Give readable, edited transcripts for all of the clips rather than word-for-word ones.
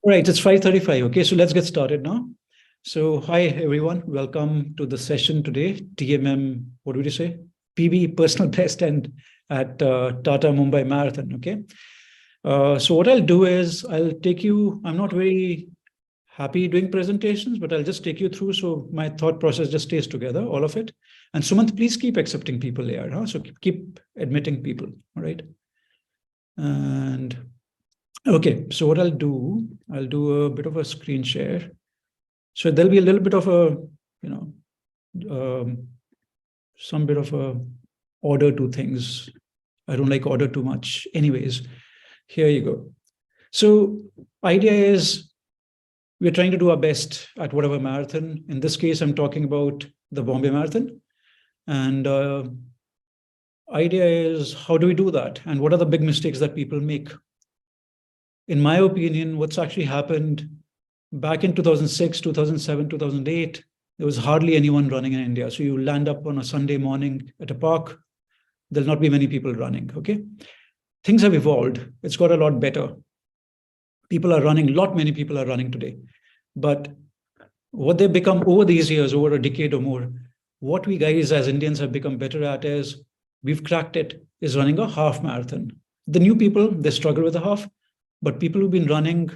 All right, it's 5:35. Okay, so let's get started now. So hi, everyone. Welcome to the session today. TMM, what would you say? PB, personal best, and at Tata Mumbai Marathon. Okay. So what I'll do is I'll take you, I'm not very happy doing presentations, but I'll just take you through so my thought process just stays together, all of it. And Sumant, please keep accepting people here. Huh? So keep admitting people. All right. And okay, so what I'll do a bit of a screen share. So there'll be a little bit of a, some bit of a order to things. I don't like order too much. Anyways, here you go. So idea is we're trying to do our best at whatever marathon. In this case, I'm talking about the Bombay Marathon. And idea is how do we do that? And what are the big mistakes that people make? In my opinion, what's actually happened back in 2006, 2007, 2008, there was hardly anyone running in India. So you land up on a Sunday morning at a park, there'll not be many people running, okay? Things have evolved. It's got a lot better. People are running, many people are running today. But what they've become over these years, over a decade or more, what we guys as Indians have become better at is, we've cracked it, is running a half marathon. The new people, they struggle with a half, but people who've been running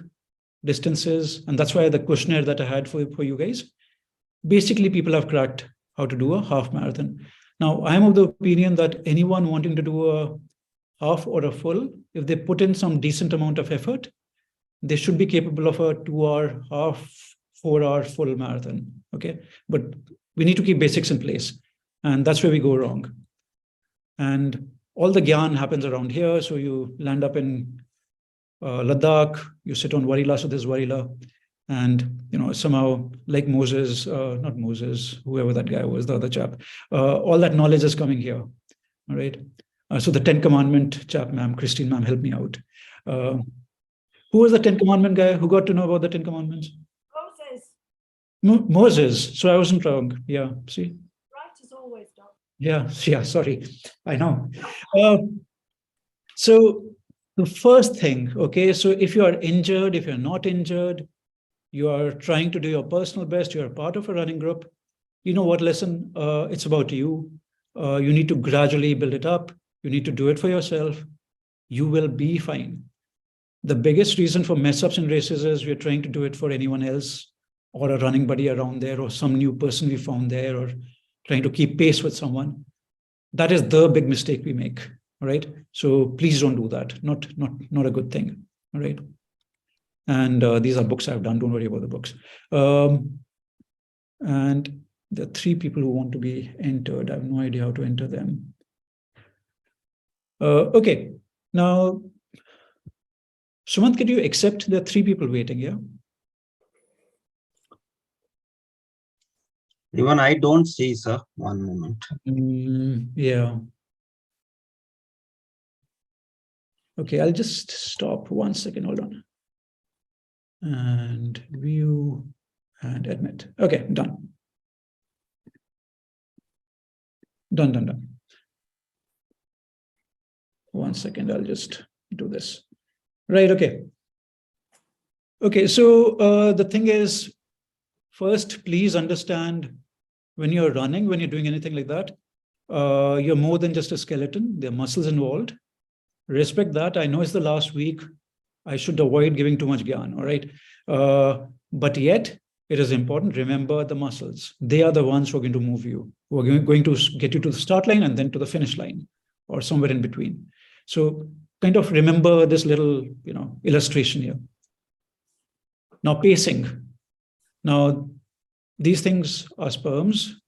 distances, and that's why the questionnaire that I had for you guys, basically people have cracked how to do a half marathon. Now, I'm of the opinion that anyone wanting to do a half or a full, if they put in some decent amount of effort, they should be capable of a 2-hour half, 4-hour full marathon, okay? But we need to keep basics in place, and that's where we go wrong. And all the gyan happens around here, so you land up in Ladakh, you sit on Warila, so there's Warila, and somehow like Moses, not Moses, whoever that guy was, the other chap, all that knowledge is coming here, all right? So the 10 Commandment chap, ma'am, Christine, ma'am, help me out. Who was the 10 Commandment guy? Who got to know about the 10 Commandments? Moses. So I wasn't wrong. Yeah, see? Right is always done. Yeah, sorry. I know. So the first thing, okay, so if you are injured, if you're not injured, you are trying to do your personal best, you're part of a running group, you know what, listen, it's about you. You need to gradually build it up. You need to do it for yourself. You will be fine. The biggest reason for mess ups in races is we're trying to do it for anyone else or a running buddy around there or some new person we found there or trying to keep pace with someone. That is the big mistake we make. All right. So please don't do that. Not a good thing. All right. And these are books I've done. Don't worry about the books. And there are 3 people who want to be entered. I have no idea how to enter them. Okay. Now, Sumant, can you accept there are 3 people waiting here? Even I don't see, sir. One moment. Yeah. Okay, I'll just stop 1 second. Hold on. And view and admit. Okay, done. Done. 1 second, I'll just do this. Right, okay. Okay, so the thing is, first, please understand when you're running, when you're doing anything like that, you're more than just a skeleton. There are muscles involved. Respect that. I know it's the last week. I should avoid giving too much gyan, all right? But yet, it is important. Remember the muscles. They are the ones who are going to move you, who are going to get you to the start line and then to the finish line or somewhere in between. So kind of remember this little, illustration here. Now, pacing. Now, these things are sperms,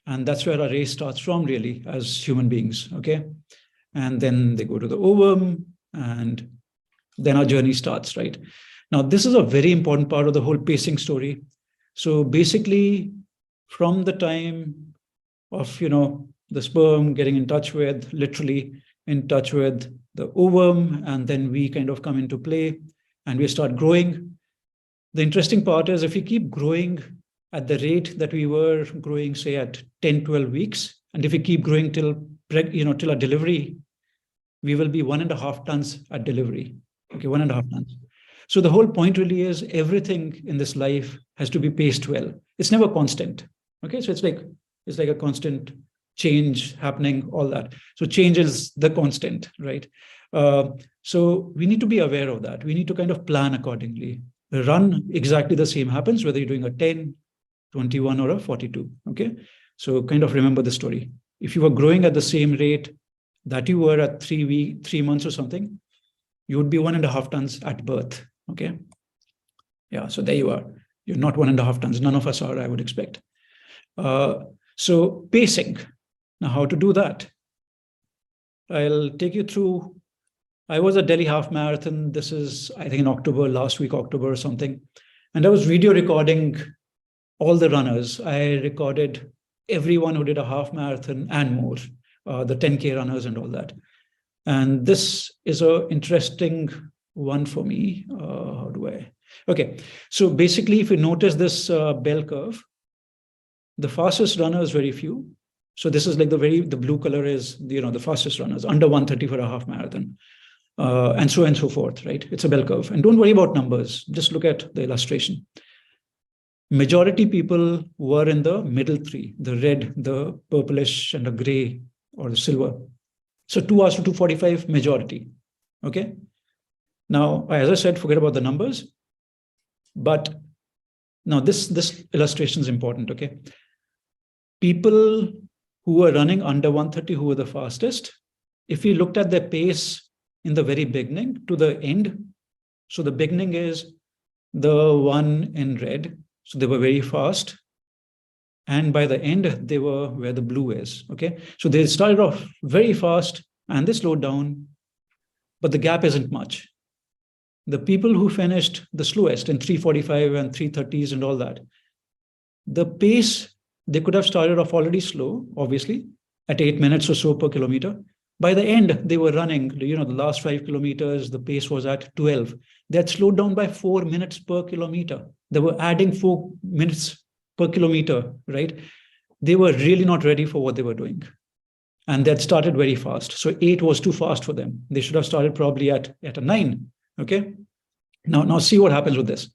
and that's where our race starts from, really, as human beings, okay? And then they go to the ovum, and then our journey starts, right? Now, this is a very important part of the whole pacing story. So basically, from the time of, the sperm getting in touch with, literally in touch with the ovum, and then we kind of come into play, and we start growing. The interesting part is if we keep growing at the rate that we were growing, say at 10, 12 weeks, and if we keep growing till our delivery, we will be 1.5 tons at delivery. Okay, 1.5 tons. So the whole point really is everything in this life has to be paced well. It's never constant. Okay, so it's like a constant change happening, all that. So change is the constant, right? So we need to be aware of that. We need to kind of plan accordingly. Run exactly the same happens whether you're doing a 10, 21, or a 42. Okay, so kind of remember the story. If you were growing at the same rate that you were at 3 months or something, you would be 1.5 tons at birth. Okay, yeah, so there you are. You're not 1.5 tons. None of us are, I would expect. So pacing. Now, how to do that? I'll take you through. I was at Delhi Half Marathon. This is, I think, in October, last week, October or something. And I was video recording all the runners. I recorded everyone who did a half marathon and more, the 10K runners and all that. And this is an interesting one for me. How do I? Okay, so basically, if you notice this bell curve, the fastest runner is very few. So this is like the blue color is, the fastest runners, under 130 for a half marathon, and so forth, right? It's a bell curve. And don't worry about numbers. Just look at the illustration. Majority people were in the middle three, the red, the purplish, and the gray or the silver. So 2 hours to 2:45, majority. Okay. Now, as I said, forget about the numbers. But now this illustration is important. Okay. People who were running under 130, who were the fastest, if we looked at their pace in the very beginning to the end, so the beginning is the one in red, so they were very fast, and by the end they were where the blue is. Okay, so they started off very fast and they slowed down, but the gap isn't much. The people who finished the slowest in 3:45 and 3:30s and all that, the pace, they could have started off already slow, obviously, at 8 minutes or so per kilometer. By the end, they were running, the last 5 kilometers, the pace was at 12. They had slowed down by 4 minutes per kilometer. They were adding 4 minutes per kilometer, right? They were really not ready for what they were doing. And they had started very fast. So 8 was too fast for them. They should have started probably at a 9. Okay. Now see what happens with this.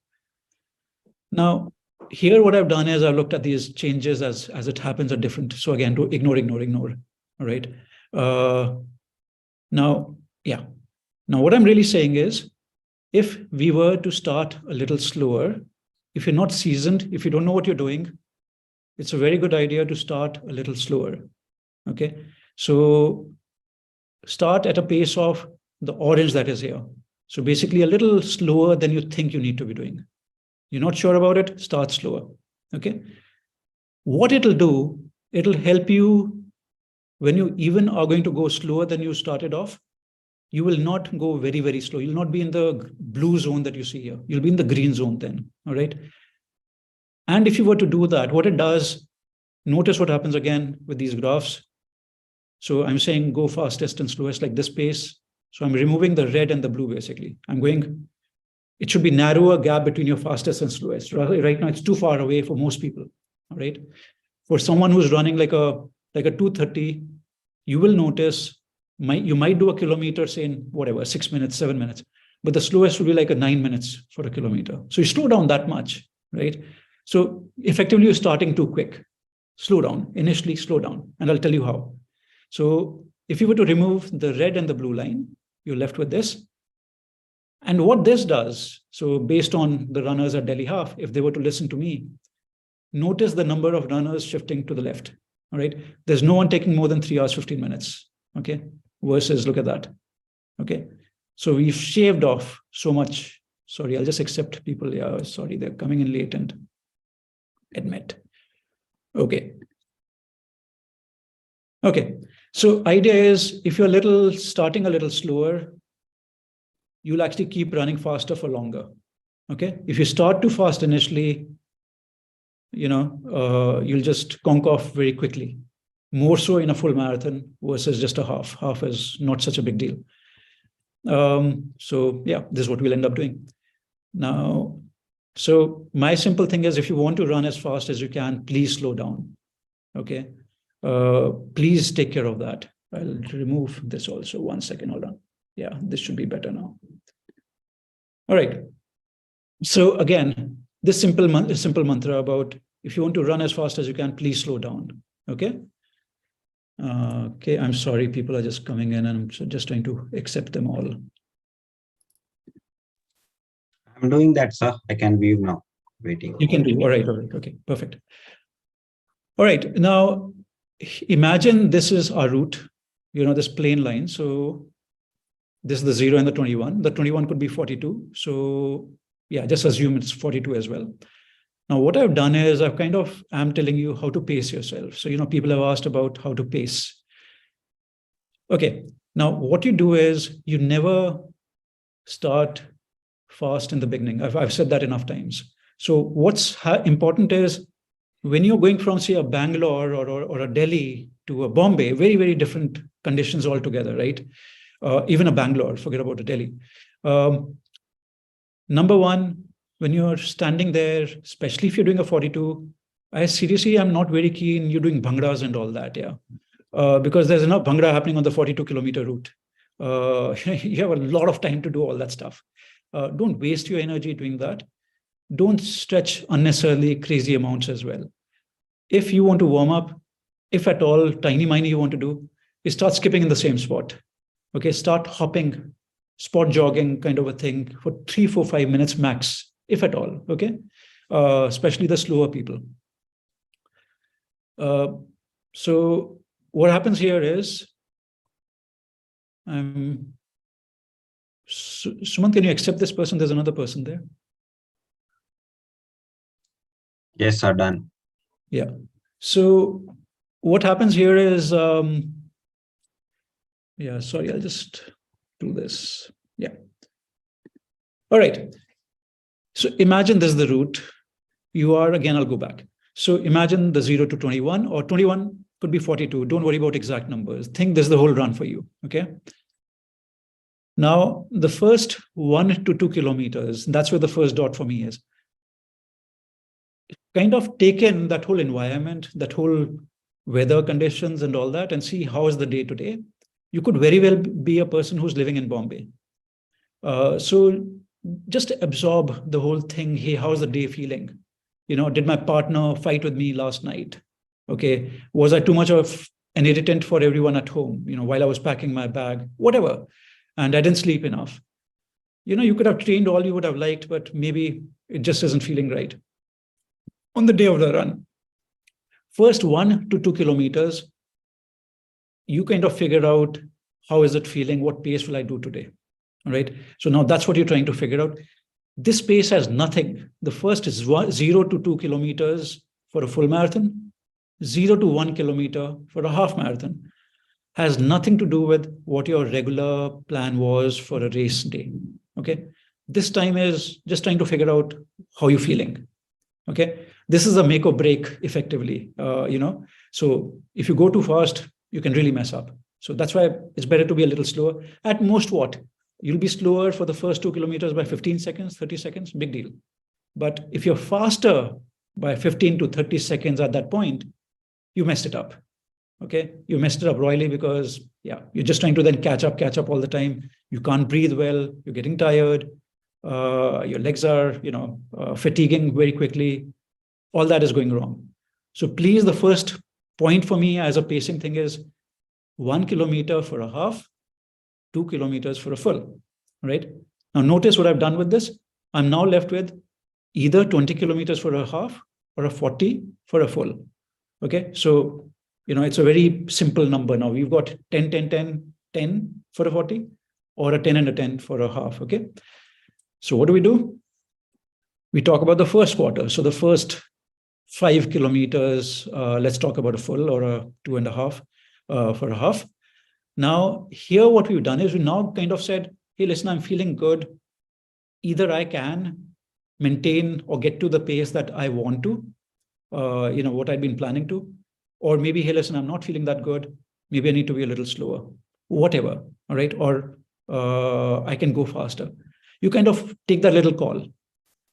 Now, here what I've done is I've looked at these changes as it happens at different. So again, to ignore. All right. Now what I'm really saying is, if we were to start a little slower, if you're not seasoned, if you don't know what you're doing, it's a very good idea to start a little slower. Okay. So start at a pace of the orange that is here. So basically a little slower than you think you need to be doing. You're not sure about it, start slower. Okay. What it'll do, it'll help you when you even are going to go slower than you started off. You will not go very, very slow. You'll not be in the blue zone that you see here. You'll be in the green zone then. All right. And if you were to do that, what it does, notice what happens again with these graphs. So I'm saying go fastest and slowest, like this pace. So I'm removing the red and the blue, basically. I'm going, it should be narrower gap between your fastest and slowest. Right now, it's too far away for most people. All right. For someone who's running like a 2:30, you will notice you might do a kilometer, say in whatever, 6 minutes, 7 minutes, but the slowest will be like a 9 minutes for a kilometer. So you slow down that much, right? So effectively, you're starting too quick. Slow down, initially slow down, and I'll tell you how. So if you were to remove the red and the blue line, you're left with this. And what this does, so based on the runners at Delhi Half, if they were to listen to me, notice the number of runners shifting to the left. All right. There's no one taking more than 3 hours, 15 minutes. Okay. Versus, look at that. Okay. So we've shaved off so much. Sorry, I'll just accept people. Yeah, sorry, they're coming in late and admit. Okay. Okay. So idea is, if you're starting a little slower, you'll actually keep running faster for longer. Okay. If you start too fast initially, you'll just conk off very quickly. More so in a full marathon versus just a half. Half is not such a big deal. So yeah, this is what we'll end up doing. Now, so my simple thing is, if you want to run as fast as you can, please slow down. Okay. Please take care of that. I'll remove this also. 1 second, hold on. Yeah, this should be better now. All right. So again, this simple mantra about if you want to run as fast as you can, please slow down. Okay. Okay, I'm sorry, people are just coming in and I'm just trying to accept them all. I'm doing that, sir. I can view now. Waiting. You can do. All right. Okay, perfect. All right. Now, imagine this is our route, this plain line. So this is the 0 and the 21. The 21 could be 42. So yeah, just assume it's 42 as well. Now, what I've done is I'm telling you how to pace yourself. So, people have asked about how to pace. Okay. Now, what you do is you never start fast in the beginning. I've said that enough times. So what's important is when you're going from, say, a Bangalore or a Delhi to a Bombay, very, very different conditions altogether, right? Even a Bangalore, forget about a Delhi. Number one, when you're standing there, especially if you're doing a 42, I'm not very keen you're doing bhangras and all that, yeah. Because there's enough bhangra happening on the 42-kilometer route. You have a lot of time to do all that stuff. Don't waste your energy doing that. Don't stretch unnecessarily crazy amounts as well. If you want to warm up, if at all tiny you want to do, is start skipping in the same spot. Okay, start hopping, spot jogging kind of a thing for 3, 4, 5 minutes max, if at all. Okay, especially the slower people. So what happens here is, Suman, can you accept this person? There's another person there. Yes, sir, done. Yeah. So what happens here is, yeah, sorry, I'll just do this. Yeah. All right. So imagine this is the route. Again, I'll go back. So imagine the 0 to 21, or 21 could be 42. Don't worry about exact numbers. Think this is the whole run for you. Okay. Now, the first 1 to 2 kilometers, that's where the first dot for me is. Kind of take in that whole environment, that whole weather conditions and all that, and see how is the day today. You could very well be a person who's living in Bombay. So just absorb the whole thing. Hey, how's the day feeling? Did my partner fight with me last night? Okay. Was I too much of an irritant for everyone at home, while I was packing my bag, whatever. And I didn't sleep enough. You could have trained all you would have liked, but maybe it just isn't feeling right. On the day of the run, first 1 to 2 kilometers, you kind of figure out how is it feeling, what pace will I do today, all right? So now that's what you're trying to figure out. This pace has nothing. The first is 0 to 2 kilometers for a full marathon, 0 to 1 kilometer for a half marathon. Has nothing to do with what your regular plan was for a race day, okay? This time is just trying to figure out how you're feeling, okay? This is a make or break effectively, So if you go too fast, you can really mess up. So that's why it's better to be a little slower. At most, what? You'll be slower for the first 2 kilometers by 15 seconds, 30 seconds, big deal. But if you're faster by 15 to 30 seconds at that point, you messed it up. Okay, you messed it up royally because, yeah, you're just trying to then catch up all the time. You can't breathe well. You're getting tired. Your legs are, fatiguing very quickly. All that is going wrong. So please, the first point for me as a pacing thing is 1 kilometer for a half, 2 kilometers for a full, right? Now notice what I've done with this. I'm now left with either 20 kilometers for a half or a 40 for a full. Okay, so it's a very simple number now. We've got 10, 10, 10, 10 for a 40 or a 10 and a 10 for a half, okay? So what do? We talk about the first quarter. So the first 5 kilometers, let's talk about a full or a 2.5 for a half. Now, here what we've done is we now kind of said, hey, listen, I'm feeling good. Either I can maintain or get to the pace that I want to, what I'd been planning to, or maybe, hey, listen, I'm not feeling that good. Maybe I need to be a little slower, whatever, all right? Or I can go faster. You kind of take that little call.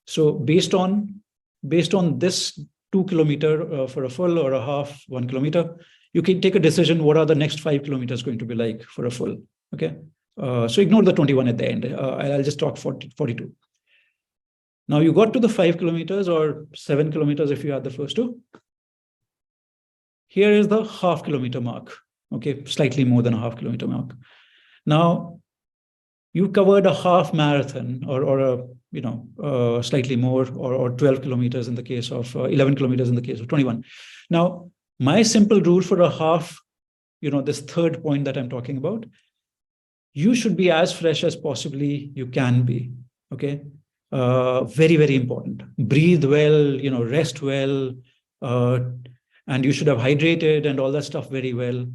So based on this 2 kilometer for a full or a half, 1 kilometer, you can take a decision. What are the next 5 kilometers going to be like for a full? Okay. So ignore the 21 at the end. I'll just talk 42. Now you got to the 5 kilometers or 7 kilometers if you add the first two. Here is the half kilometer mark, okay, slightly more than a half kilometer mark. Now you covered a half marathon or a slightly more or 12 kilometers in the case of 11 kilometers in the case of 21. Now, my simple rule for a half, this third point that I'm talking about, you should be as fresh as possibly you can be, okay? Very, very important. Breathe well, rest well, and you should have hydrated and all that stuff very well.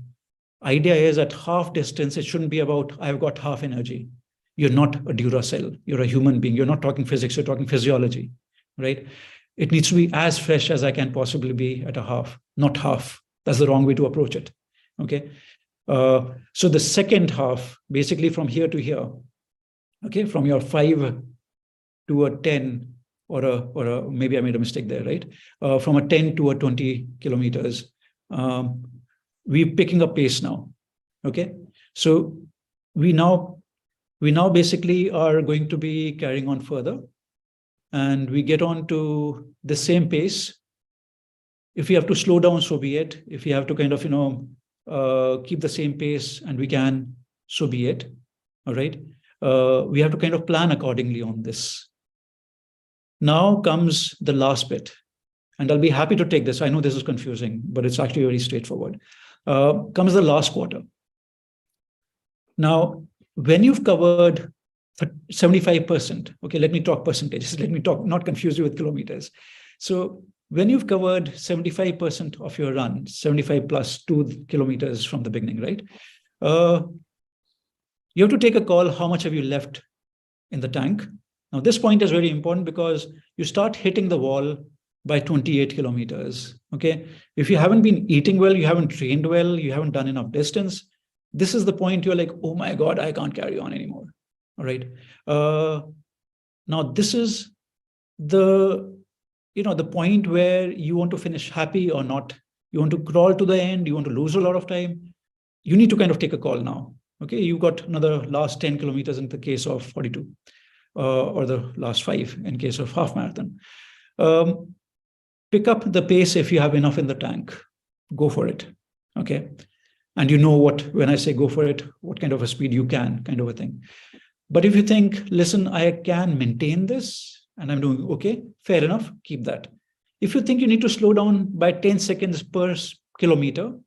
Idea is at half distance, it shouldn't be about, I've got half energy. You're not a Duracell. You're a human being. You're not talking physics. You're talking physiology, right? It needs to be as fresh as I can possibly be at a half, not half. That's the wrong way to approach it, okay? So the second half, basically from here to here, okay, from your 5 to a 10, or maybe I made a mistake there, right? From a 10 to a 20 kilometers, we're picking up pace now, okay? So we now basically are going to be carrying on further, and we get on to the same pace. If we have to slow down, so be it. If we have to kind of, keep the same pace, and we can, so be it, all right? We have to kind of plan accordingly on this. Now comes the last bit, and I'll be happy to take this. I know this is confusing, but it's actually very straightforward. Comes the last quarter. Now, when you've covered 75%, okay, let me talk percentages. Let me talk, not confuse you with kilometers. So when you've covered 75% of your run, 75 plus 2 kilometers from the beginning, right? You have to take a call, how much have you left in the tank? Now, this point is very important because you start hitting the wall by 28 kilometers, okay? If you haven't been eating well, you haven't trained well, you haven't done enough distance, this is the point you're like, oh my God, I can't carry on anymore, all right? Now, this is the point where you want to finish happy or not. You want to crawl to the end, you want to lose a lot of time. You need to kind of take a call now, okay? You've got another last 10 kilometers in the case of 42, or the last 5 in case of half marathon. Pick up the pace if you have enough in the tank. Go for it, okay? And you know what, when I say go for it, what kind of a speed you can, kind of a thing. But if you think, listen, I can maintain this and I'm doing okay, fair enough, keep that. If you think you need to slow down by 10 seconds per kilometer,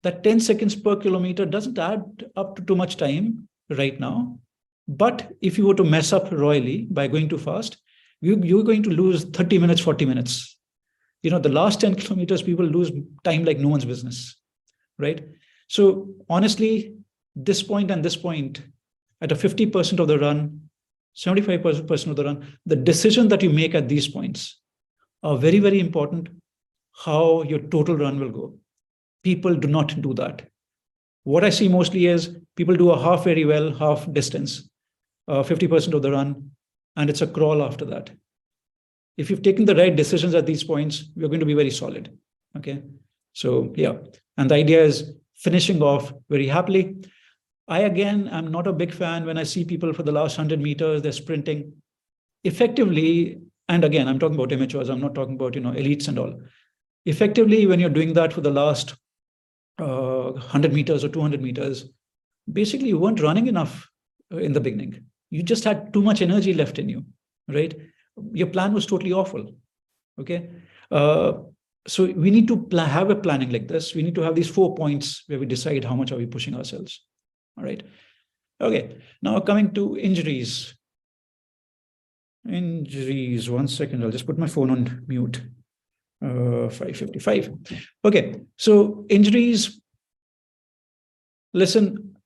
that 10 seconds per kilometer doesn't add up to too much time right now. But if you were to mess up royally by going too fast, you're going to lose 30 minutes, 40 minutes. The last 10 kilometers, people lose time like no one's business, right? So honestly, this point and this point, at a 50% of the run, 75% of the run, the decision that you make at these points are very, very important, how your total run will go. People do not do that. What I see mostly is people do a half very well, half distance, 50% of the run, and it's a crawl after that. If you've taken the right decisions at these points, you're going to be very solid, okay? So yeah, and the idea is finishing off very happily. I, again, am not a big fan when I see people for the last 100 meters, they're sprinting effectively. And again, I'm talking about amateurs. I'm not talking about, elites and all. Effectively, when you're doing that for the last 100 meters or 200 meters, basically you weren't running enough in the beginning. You just had too much energy left in you, right? Your plan was totally awful, okay? So we need to have a planning like this. We need to have these 4 points where we decide how much are we pushing ourselves. All right. Okay. Now coming to injuries. Injuries. 1 second. I'll just put my phone on mute. 5:55. Okay. So injuries. Listen,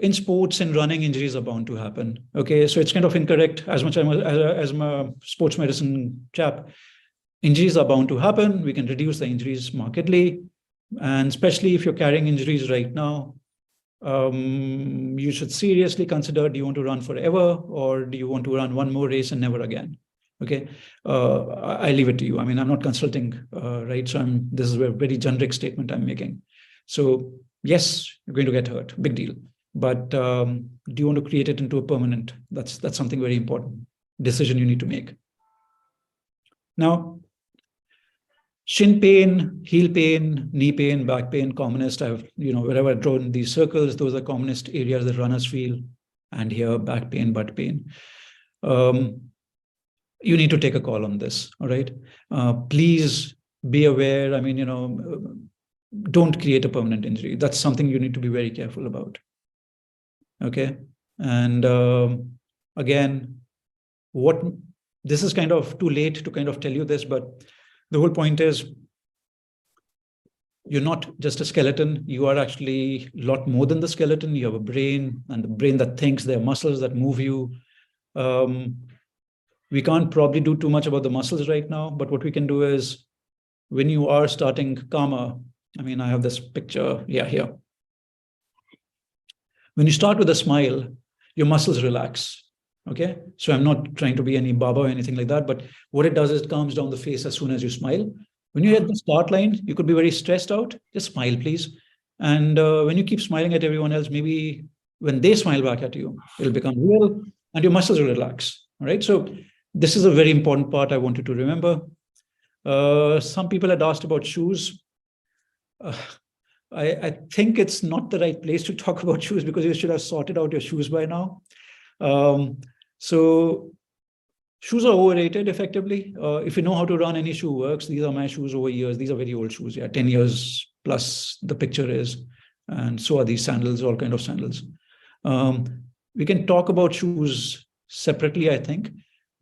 in sports and running, injuries are bound to happen. Okay. So it's kind of incorrect as much as I'm a sports medicine chap. Injuries are bound to happen. We can reduce the injuries markedly. And especially if you're carrying injuries right now, you should seriously consider, do you want to run forever or do you want to run one more race and never again? Okay, I leave it to you. I mean, I'm not consulting, right? So this is a very generic statement I'm making. So yes, you're going to get hurt, big deal. But do you want to create it into a permanent? That's something very important. decision you need to make. Now, shin pain, heel pain, knee pain, back pain, commonest. Wherever I've drawn these circles, those are commonest areas that runners feel. And here, back pain, butt pain. You need to take a call on this, all right? Please be aware. Don't create a permanent injury. That's something you need to be very careful about, okay? And again, this is kind of too late to kind of tell you this, but the whole point is you're not just a skeleton. You are actually a lot more than the skeleton. You have a brain, and the brain that thinks. There are muscles that move you. We can't probably do too much about the muscles right now, but what we can do is when you are starting calmer, I have this picture, here. When you start with a smile, your muscles relax, okay? So I'm not trying to be any Baba or anything like that, but what it does is it calms down the face as soon as you smile. When you hit the start line, you could be very stressed out. Just smile, please. And when you keep smiling at everyone else, maybe when they smile back at you, it'll become real and your muscles will relax, all right? So this is a very important part I wanted to remember. Some people had asked about shoes. I think it's not the right place to talk about shoes because you should have sorted out your shoes by now. So shoes are overrated effectively. If you know how to run, any shoe works. These are my shoes over years. These are very old shoes. 10 years plus the picture is. And so are these sandals, all kind of sandals. We can talk about shoes separately, I think.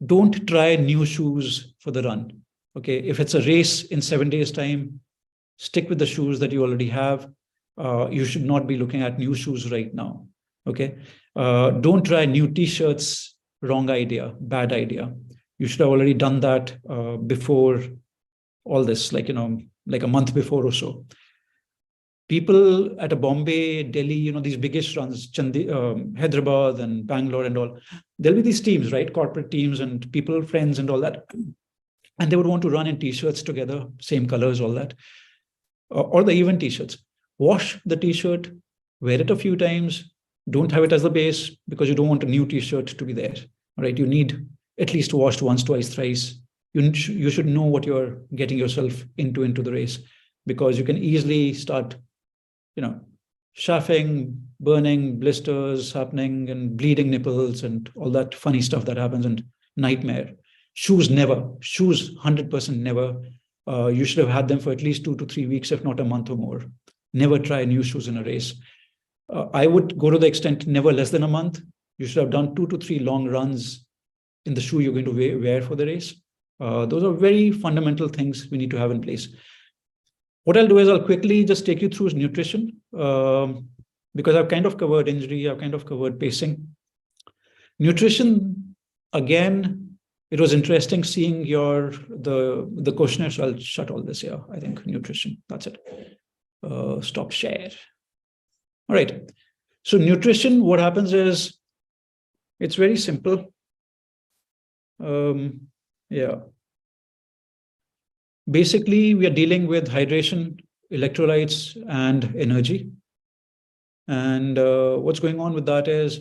Don't try new shoes for the run. Okay, if it's a race in 7 days' time, stick with the shoes that you already have. You should not be looking at new shoes right now. Okay, don't try new t-shirts. Wrong idea, bad idea. You should have already done that before all this, like a month before or so. People at a Bombay, Delhi, these biggest runs, Hyderabad and Bangalore and all, there'll be these teams, right? Corporate teams and people, friends and all that. And they would want to run in t-shirts together, same colors, all that. Or the even t-shirts. Wash the t-shirt, wear it a few times. Don't have it as the base because you don't want a new t-shirt to be there, all right? You need at least washed once, twice, thrice. You should know what you're getting yourself into the race, because you can easily start, chaffing, burning, blisters happening and bleeding nipples and all that funny stuff that happens, and nightmare. Shoes, never. Shoes, 100% never. You should have had them for at least 2 to 3 weeks, if not a month or more. Never try new shoes in a race. I would go to the extent never less than a month. You should have done 2 to 3 long runs in the shoe you're going to wear for the race. Those are very fundamental things we need to have in place. What I'll do is I'll quickly just take you through nutrition, because I've kind of covered injury, I've kind of covered pacing. Nutrition, again, it was interesting seeing the questionnaire. So I'll shut all this here. I think nutrition, that's it. Stop share. All right. So nutrition, what happens is it's very simple. Basically, we are dealing with hydration, electrolytes, and energy. And what's going on with that is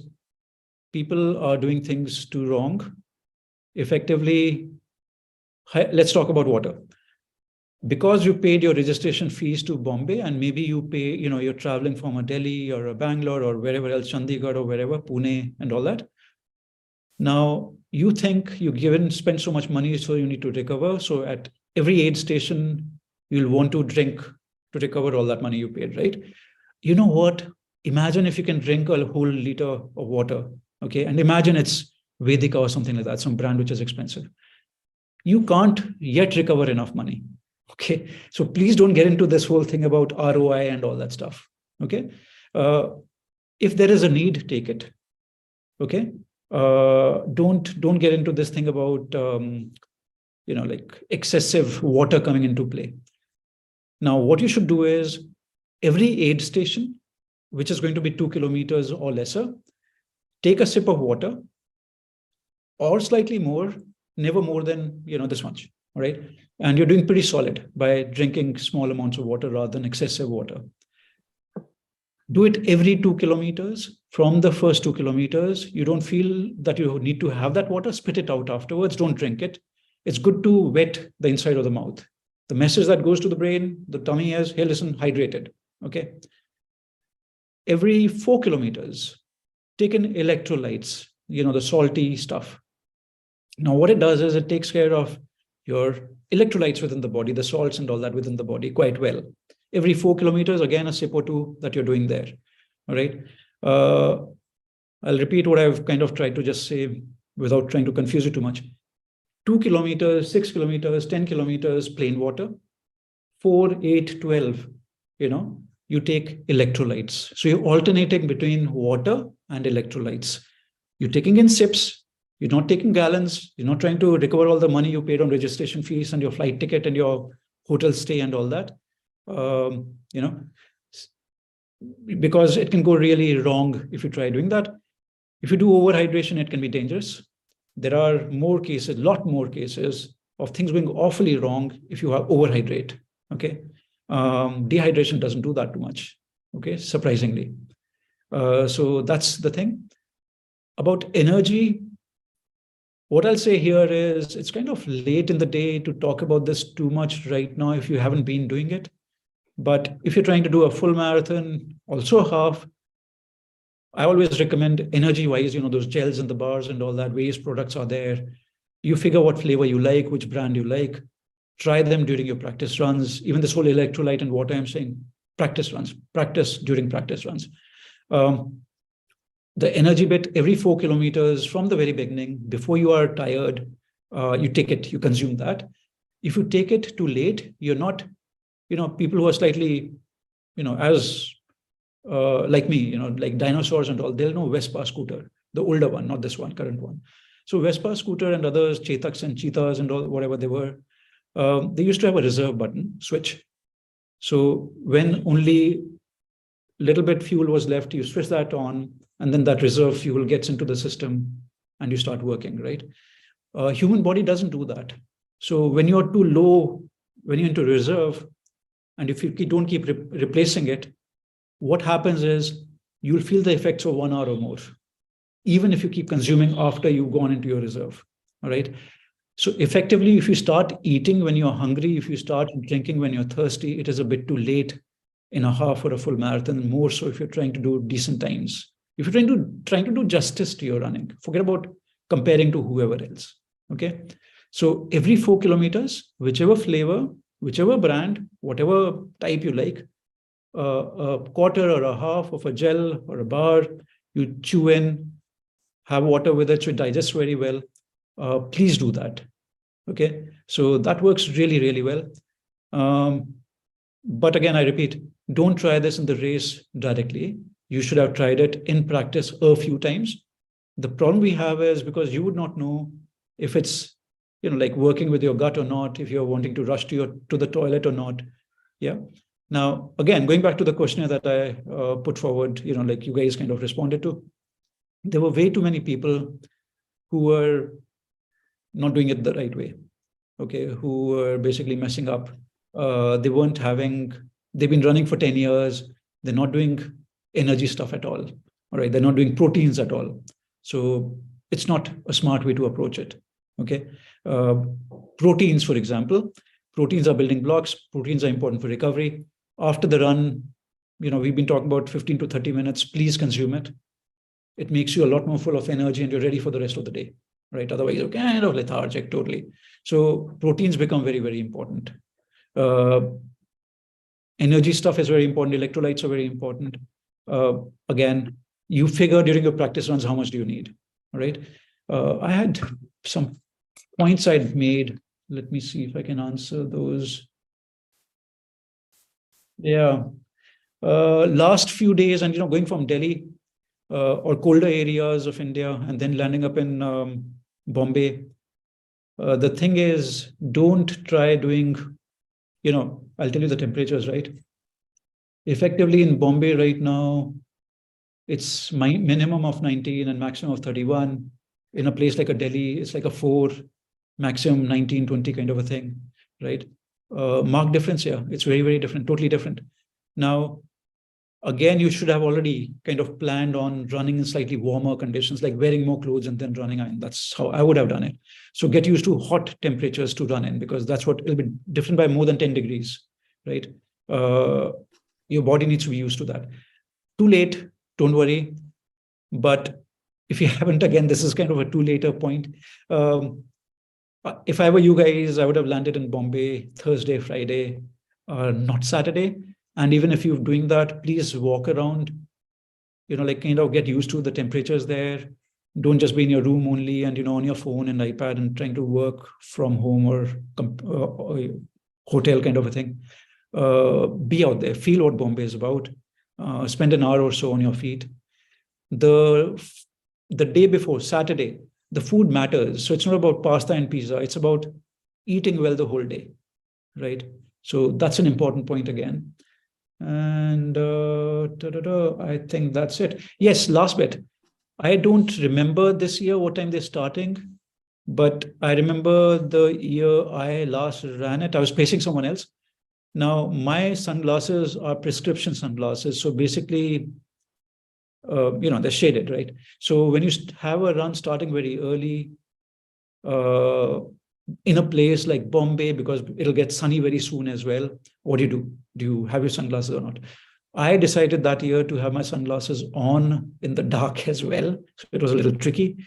people are doing things too wrong. Effectively, let's talk about water. Because you paid your registration fees to Bombay, and maybe you pay, you're traveling from a Delhi or a Bangalore or wherever else, Chandigarh or wherever, Pune and all that. Now, you think you spent so much money, so you need to recover. So at every aid station, you'll want to drink to recover all that money you paid, right? You know what? Imagine if you can drink a whole liter of water, okay? And imagine it's Vedika or something like that, some brand which is expensive. You can't yet recover enough money, okay? So please don't get into this whole thing about ROI and all that stuff, okay? If there is a need, take it, okay? Don't get into this thing about like excessive water coming into play. Now, what you should do is every aid station, which is going to be 2 kilometers or lesser, take a sip of water or slightly more, never more than this much. All right. And you're doing pretty solid by drinking small amounts of water rather than excessive water. Do it every 2 kilometers. From the first 2 kilometers, you don't feel that you need to have that water, spit it out afterwards. Don't drink it. It's good to wet the inside of the mouth. The message that goes to the brain, the tummy is, hey, listen, hydrated. Okay. Every 4 kilometers, take in electrolytes, the salty stuff. Now, what it does is it takes care of your electrolytes within the body, the salts and all that within the body quite well. Every 4 kilometers, again, a sip or two that you're doing there. All right. I'll repeat what I've kind of tried to just say without trying to confuse you too much. 2 kilometers, 6 kilometers, 10 kilometers, plain water. 4, 8, 12, you take electrolytes. So you're alternating between water and electrolytes. You're taking in sips. You're not taking gallons. You're not trying to recover all the money you paid on registration fees and your flight ticket and your hotel stay and all that. Because it can go really wrong if you try doing that. If you do overhydration, it can be dangerous. There are more cases, lot more cases of things going awfully wrong if you have overhydrate. Okay. Dehydration doesn't do that too much. Okay. Surprisingly. So that's the thing. About energy, what I'll say here is it's kind of late in the day to talk about this too much right now if you haven't been doing it. But if you're trying to do a full marathon, also a half, I always recommend energy-wise, those gels and the bars and all that, various products are there. You figure what flavor you like, which brand you like. Try them during your practice runs. Even this whole electrolyte and water, I'm saying practice runs, practice during practice runs. The energy bit, every 4 kilometers from the very beginning, before you are tired, you take it, you consume that. If you take it too late, you're not, people who are slightly, as like me, like dinosaurs and all, they'll know Vespa scooter, the older one, not this one, current one. So Vespa scooter and others, Chetaks and Cheetahs and all, whatever they were, they used to have a reserve button, switch. So when only little bit fuel was left, you switch that on, and then that reserve fuel gets into the system and you start working, right? Human body doesn't do that. So when you're too low, when you're into reserve, and if you don't keep replacing it, what happens is you'll feel the effects of 1 hour or more, even if you keep consuming after you've gone into your reserve, all right? So effectively, if you start eating when you're hungry, if you start drinking when you're thirsty, it is a bit too late in a half or a full marathon, more so if you're trying to do decent times. If you're trying to do justice to your running, forget about comparing to whoever else, okay? So every 4 kilometers, whichever flavor, whichever brand, whatever type you like, a quarter or a half of a gel or a bar, you chew in, have water with it, so it digests very well. Please do that. Okay, so that works really, really well. But again, I repeat, don't try this in the race directly. You should have tried it in practice a few times. The problem we have is because you would not know if it's, like working with your gut or not, if you're wanting to rush to the toilet or not. Yeah. Now, again, going back to the questionnaire that I put forward, like you guys kind of responded to, there were way too many people who were not doing it the right way, okay, who were basically messing up. They've been running for 10 years. They're not doing energy stuff at all right? They're not doing proteins at all. So it's not a smart way to approach it, okay? Proteins, for example, proteins are building blocks. Proteins are important for recovery. After the run, we've been talking about 15 to 30 minutes, please consume it. It makes you a lot more full of energy and you're ready for the rest of the day, right? Otherwise, you're kind of lethargic totally. So proteins become very, very important. Energy stuff is very important. Electrolytes are very important. Again, you figure during your practice runs, how much do you need, right? I had some points I'd made. Let me see if I can answer those. Yeah. Last few days and, going from Delhi or colder areas of India and then landing up in Bombay, the thing is, don't try doing, I'll tell you the temperatures, right? Effectively in Bombay right now, it's my minimum of 19 and maximum of 31. In a place like a Delhi, it's like a 4, maximum 19, 20 kind of a thing, right? Marked difference here. It's very, very different, totally different. Now, again, you should have already kind of planned on running in slightly warmer conditions, like wearing more clothes and then running in. That's how I would have done it. So get used to hot temperatures to run in, because that's what it'll be different by more than 10 degrees, right? Your body needs to be used to that. Too late, don't worry. But if you haven't, again, this is kind of a too later point. If I were you guys, I would have landed in Bombay Thursday, Friday, not Saturday. And even if you're doing that, please walk around, like kind of get used to the temperatures there. Don't just be in your room only and, on your phone and iPad and trying to work from home or hotel kind of a thing. Be out there, feel what Bombay is about. Spend an hour or so on your feet. The day before, Saturday, the food matters. So it's not about pasta and pizza. It's about eating well the whole day, right? So that's an important point again. And I think that's it. Yes, last bit. I don't remember this year what time they're starting, but I remember the year I last ran it. I was pacing someone else. Now, my sunglasses are prescription sunglasses. So basically, they're shaded, right? So when you have a run starting very early, in a place like Bombay, because it'll get sunny very soon as well, what do? Do you have your sunglasses or not? I decided that year to have my sunglasses on in the dark as well. So it was a little tricky.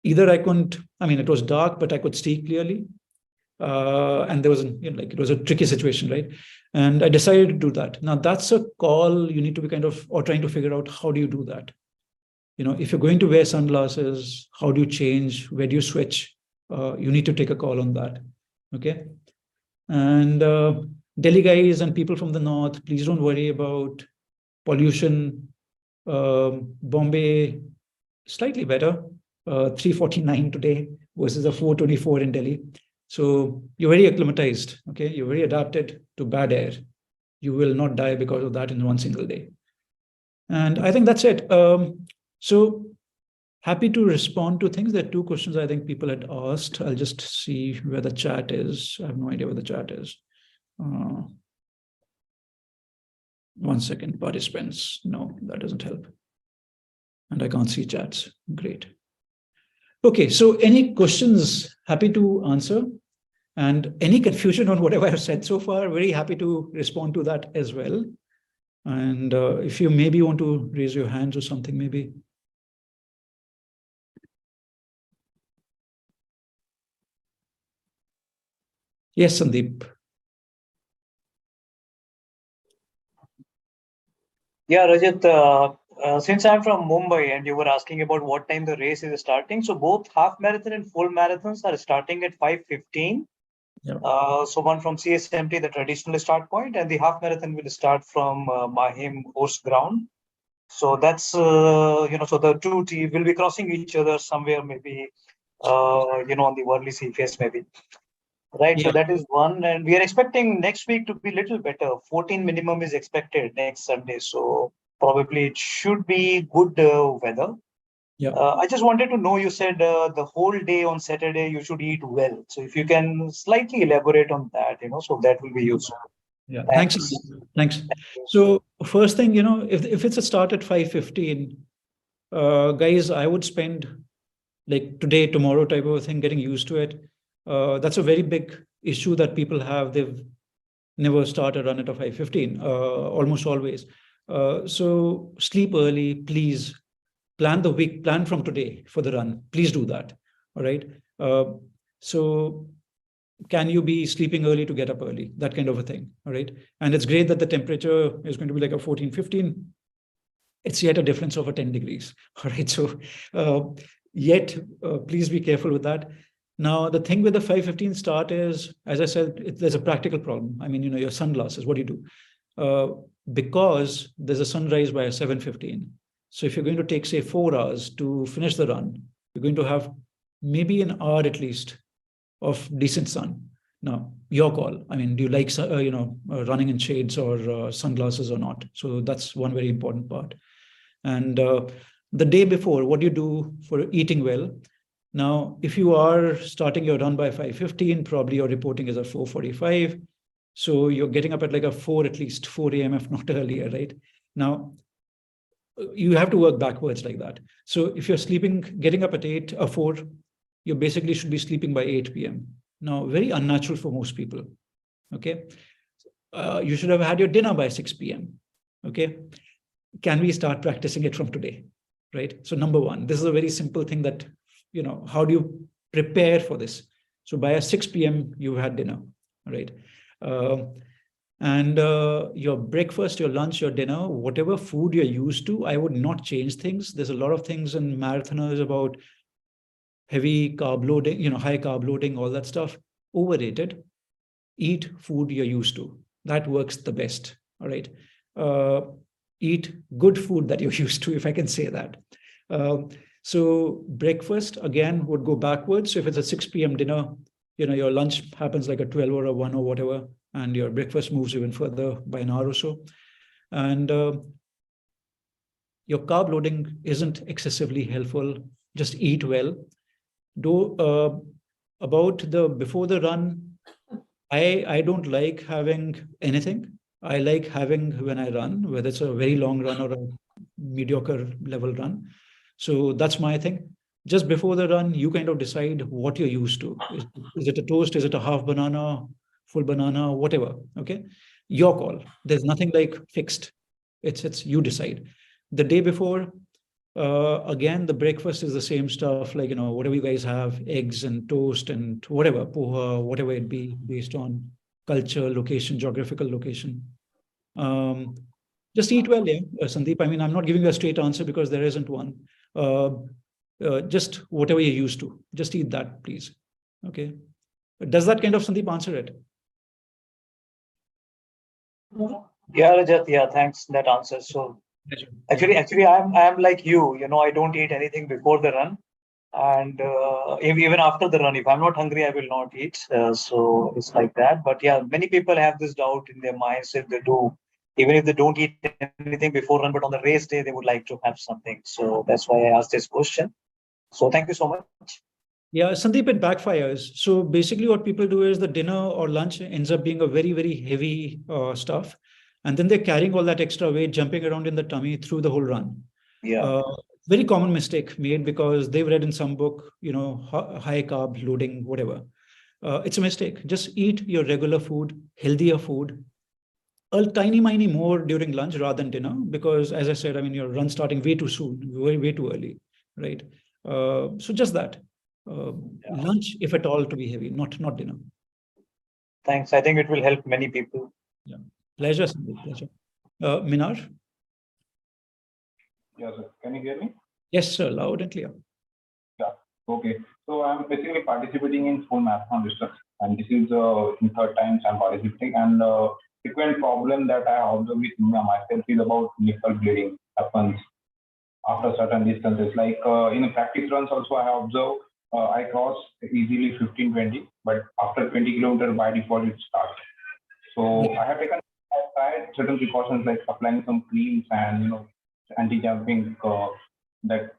Either I couldn't, it was dark, but I could see clearly. And there was, it was a tricky situation, right? And I decided to do that. Now that's a call you need to be or trying to figure out, how do you do that? If you're going to wear sunglasses, how do you change? Where do you switch? You need to take a call on that. Okay. And Delhi guys and people from the north, please don't worry about pollution. Bombay, slightly better, 349 today versus a 424 in Delhi. So you're very acclimatized, okay? You're very adapted to bad air. You will not die because of that in one single day. And I think that's it. So happy to respond to things. There are two questions I think people had asked. I'll just see where the chat is. I have no idea where the chat is. 1 second, participants. No, that doesn't help. And I can't see chats. Great. Okay, so any questions? Happy to answer. And any confusion on whatever I've said so far, very happy to respond to that as well. And if you maybe want to raise your hands or something, maybe. Yes, Sandeep. Yeah, Rajat, since I'm from Mumbai and you were asking about what time the race is starting, so both half marathon and full marathons are starting at 5:15. Yeah. So one from CSMT, the traditional start point, and the half marathon will start from Mahim Horse Ground. So that's, so the two teams will be crossing each other somewhere, maybe, on the Worli Sea face, maybe. Right, so that is one, and we are expecting next week to be a little better. 14 minimum is expected next Sunday, so probably it should be good weather. Yeah. I just wanted to know, you said the whole day on Saturday you should eat well. So if you can slightly elaborate on that, so that will be useful. Yeah, thanks. So first thing, if it's a start at 5:15, guys, I would spend like today, tomorrow type of a thing, getting used to it. That's a very big issue that people have. They've never started run at a 5:15, almost always. So sleep early, please. Plan the week, plan from today for the run. Please do that. All right. So can you be sleeping early to get up early? That kind of a thing. All right. And it's great that the temperature is going to be like a 14, 15. It's yet a difference of a 10 degrees. All right. So please be careful with that. Now, the thing with the 5:15 start is, as I said, there's a practical problem. Your sunglasses, what do you do? Because there's a sunrise by 7:15. So if you're going to take, say, 4 hours to finish the run, you're going to have maybe an hour at least of decent sun. Now, your call. Do you like, running in shades or sunglasses or not? So that's one very important part. And the day before, what do you do for eating well? Now, if you are starting your run by 5:15, probably your reporting is at 4:45. So you're getting up at like a 4 at least, 4 a.m. if not earlier, right? Now, you have to work backwards like that. So if you're sleeping, getting up at 8 or 4, you basically should be sleeping by 8 p.m. Now, very unnatural for most people. Okay. You should have had your dinner by 6 p.m. Okay. Can we start practicing it from today? Right. So number one, this is a very simple thing that, how do you prepare for this? So by 6 p.m., you've had dinner, right? And your breakfast, your lunch, your dinner, whatever food you're used to, I would not change things. There's a lot of things in marathoners about heavy carb loading, high carb loading, all that stuff. Overrated. Eat food you're used to. That works the best. All right. Eat good food that you're used to, if I can say that. So breakfast, again, would go backwards. So if it's a 6 p.m. dinner, your lunch happens like a 12 or a 1 or whatever, and your breakfast moves even further by an hour or so. And your carb loading isn't excessively helpful. Just eat well. About the before the run, I don't like having anything. I like having when I run, whether it's a very long run or a mediocre level run. So that's my thing. Just before the run, you kind of decide what you're used to. Is it a toast? Is it a half banana, full banana, whatever? Okay, your call. There's nothing like fixed. It's you decide. The day before, again, the breakfast is the same stuff, like, whatever you guys have, eggs and toast and whatever, poha, whatever it be, based on culture, location, geographical location. Just eat well, yeah, Sandeep. I mean, I'm not giving you a straight answer because there isn't one. Just whatever you're used to, just eat that, please. Okay. Does that kind of, Sandeep, answer it? Yeah, Rajat, yeah, thanks. That answers. So actually, I'm like you. I don't eat anything before the run, and even after the run, if I'm not hungry, I will not eat. So it's like that. But yeah, many people have this doubt in their minds if they do, even if they don't eat anything before run, but on the race day they would like to have something. So that's why I asked this question. So thank you so much. Yeah, Sandeep, it backfires. So basically, what people do is the dinner or lunch ends up being a very, very heavy stuff. And then they're carrying all that extra weight, jumping around in the tummy through the whole run. Yeah. Very common mistake made because they've read in some book, high carb loading, whatever. It's a mistake. Just eat your regular food, healthier food, a tiny more during lunch rather than dinner, because as I said, I mean, your run starting way too soon, way too early, right? So just that. Lunch, if at all, to be heavy, not dinner. Thanks. I think it will help many people. Yeah. Pleasure, Sandeep. Pleasure. Minar? Yeah, sir. Can you hear me? Yes, sir. Loud and clear. Yeah. Okay. So I'm basically participating in full marathon distance, and this is the third time I'm participating. And frequent problem that I observe with myself is about nipple bleeding happens after certain distances. Like in practice runs also I have observed I cross easily 15-20, but after 20 kilometers by default it starts. So I've tried certain precautions like applying some creams and anti-jumping that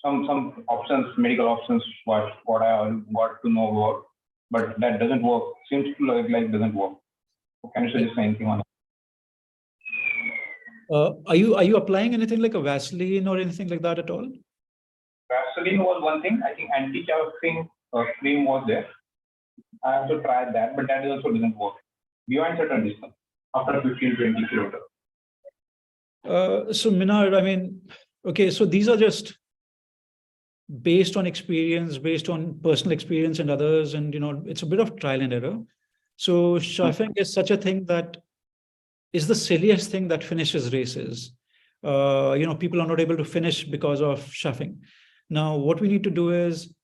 some options, medical options, what I got to know about, but that doesn't work. Seems to like doesn't work. So can you suggest anything on it? Are you applying anything like a Vaseline or anything like that at all? Vaseline was one thing. I think anti-jumping cream was there. I have to try that, but that also doesn't work beyond certain distance after 15-20 kilometers. So Minar, I mean, okay, so these are just based on experience, based on personal experience and others, and it's a bit of trial and error. So chauffing is such a thing that is the silliest thing that finishes races. People are not able to finish because of chauffing. Now, what we need to do is,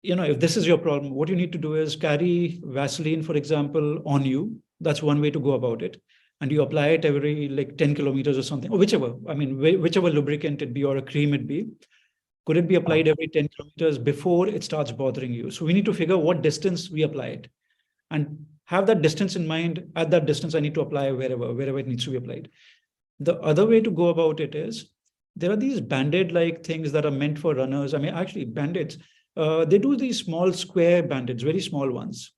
if this is your problem, what you need to do is carry Vaseline, for example, on you. That's one way to go about it. And you apply it every like 10 kilometers or something, or whichever lubricant it be or a cream it be. Could it be applied every 10 kilometers before it starts bothering you? So we need to figure what distance we apply it and have that distance in mind. At that distance, I need to apply wherever it needs to be applied. The other way to go about it is there are these Band-Aid-like things that are meant for runners. I mean, actually, Band-Aids, they do these small square Band-Aids, very small ones.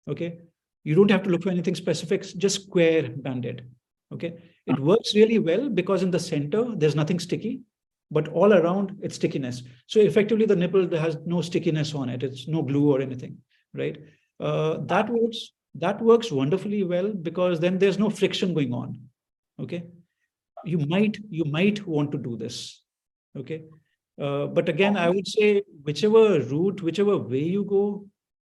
Okay. You don't have to look for anything specific, just square Band-Aid. Okay. It works really well because in the center, there's nothing sticky, but all around it's stickiness. So effectively the nipple has no stickiness on it. It's no glue or anything, right? That works wonderfully well because then there's no friction going on. Okay. You might want to do this. Okay. But again, I would say whichever route, whichever way you go,